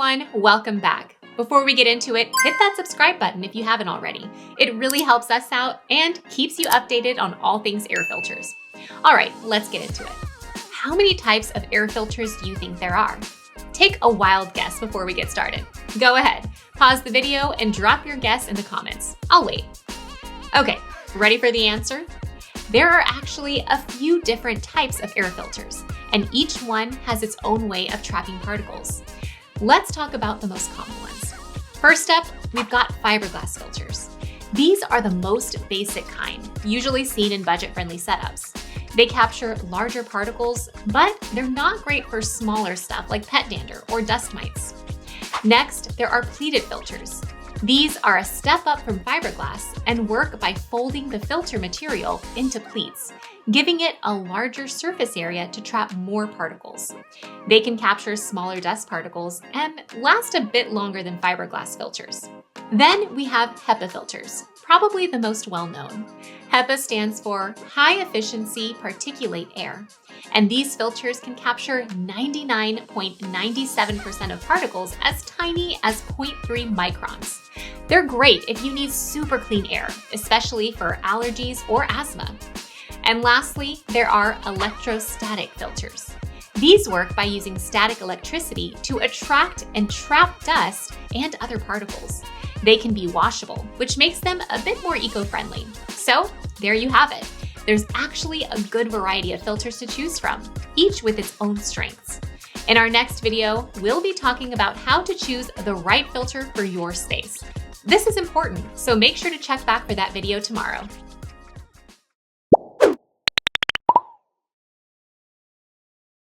everyone, welcome back. Before we get into it, hit that subscribe button if you haven't already. It really helps us out and keeps you updated on all things air filters. All right, let's get into it. How many types of air filters do you think there are? Take a wild guess before we get started. Go ahead, pause the video and drop your guess in the comments. I'll wait. Okay, ready for the answer? There are actually a few different types of air filters, and each one has its own way of trapping particles. Let's talk about the most common ones. First up, we've got fiberglass filters. These are the most basic kind, usually seen in budget-friendly setups. They capture larger particles, but they're not great for smaller stuff like pet dander or dust mites. Next, there are pleated filters. These are a step up from fiberglass and work by folding the filter material into pleats, giving it a larger surface area to trap more particles. They can capture smaller dust particles and last a bit longer than fiberglass filters. Then we have HEPA filters, probably the most well-known. HEPA stands for High Efficiency Particulate Air, and these filters can capture 99.97% of particles as tiny as 0.3 microns. They're great if you need super clean air, especially for allergies or asthma. And lastly, there are electrostatic filters. These work by using static electricity to attract and trap dust and other particles. They can be washable, which makes them a bit more eco-friendly. So there you have it. There's actually a good variety of filters to choose from, each with its own strengths. In our next video, we'll be talking about how to choose the right filter for your space. This is important, so make sure to check back for that video tomorrow.